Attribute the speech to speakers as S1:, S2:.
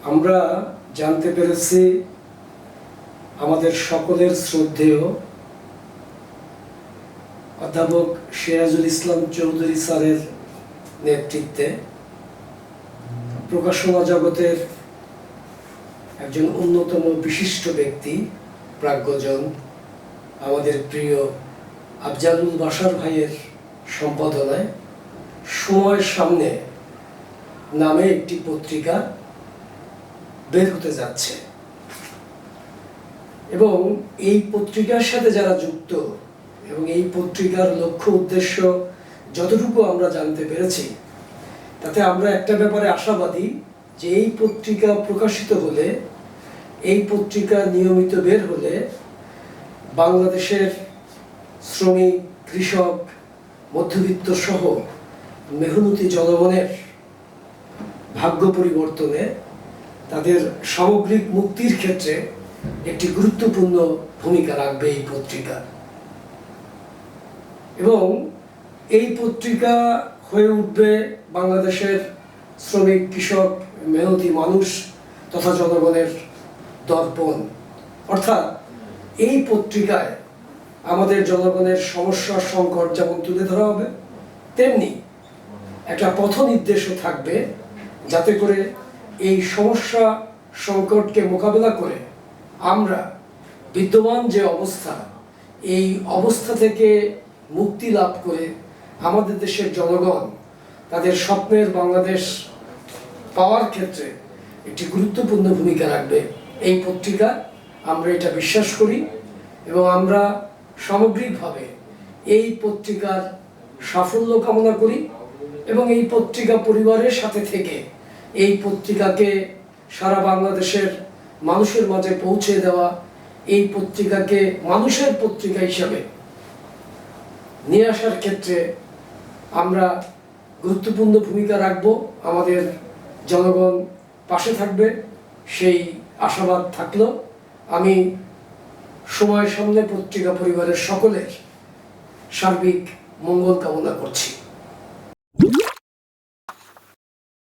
S1: আমরা জানতে পেরেছি আমাদের সকলের শ্রদ্ধেয় অধ্যাপক সিরাজুল ইসলাম চৌধুরী স্যারের নেতৃত্বে প্রকাশনা জগতের একজন অন্যতম বিশিষ্ট ব্যক্তি, প্রাজ্ঞজন, আমাদের প্রিয় আফজালুল বাশার ভাইয়ের সম্পাদনায় সময়ের সামনে নামে একটি পত্রিকা বের হতে যাচ্ছে এবং এই পত্রিকার সাথে যারা যুক্ত এবং এই পত্রিকার লক্ষ্য উদ্দেশ্য যতটুকু আমরা জানতে পেরেছি, তাতে আমরা একটা ব্যাপারে আশাবাদী যে এই পত্রিকা প্রকাশিত হলে, এই পত্রিকা নিয়মিত বের হলে বাংলাদেশের শ্রমিক, কৃষক, মধ্যবিত্ত সহ মেহনতি জনগণের ভাগ্য পরিবর্তনে, তাদের সামগ্রিক মুক্তির ক্ষেত্রে একটি গুরুত্বপূর্ণ ভূমিকা রাখবে এই পত্রিকা। এবং এই পত্রিকা হয়ে উঠবে বাংলাদেশের শ্রমিক, কৃষক, মেহনতি মানুষ তথা জনগণের দর্পণ। অর্থাৎ এই পত্রিকায় আমাদের জনগণের সমস্যা, সংকট যেমন তুলে ধরা হবে, তেমনি একটা পথ নির্দেশও থাকবে যাতে করে এই সমস্যা সংকটকে মোকাবেলা করে আমরা বিদ্যমান যে অবস্থা, এই অবস্থা থেকে মুক্তি লাভ করে আমাদের দেশের জনগণ তাদের স্বপ্নের বাংলাদেশ পাওয়ার ক্ষেত্রে একটি গুরুত্বপূর্ণ ভূমিকা রাখবে এই পত্রিকা। আমরা এটা বিশ্বাস করি এবং আমরা সামগ্রিকভাবে এই পত্রিকার সাফল্য কামনা করি এবং এই পত্রিকা পরিবারের সাথে থেকে এই পত্রিকাকে সারা বাংলাদেশের মানুষের মাঝে পৌঁছে দেওয়া, এই পত্রিকাকে মানুষের পত্রিকা হিসাবে নিয়ে আসার ক্ষেত্রে আমরা গুরুত্বপূর্ণ ভূমিকা রাখব। আমাদের জনগণ পাশে থাকবে সেই আশাবাদ থাকলো। আমি সময়ের সামনে পত্রিকা পরিবারের সকলের সার্বিক মঙ্গল কামনা করছি।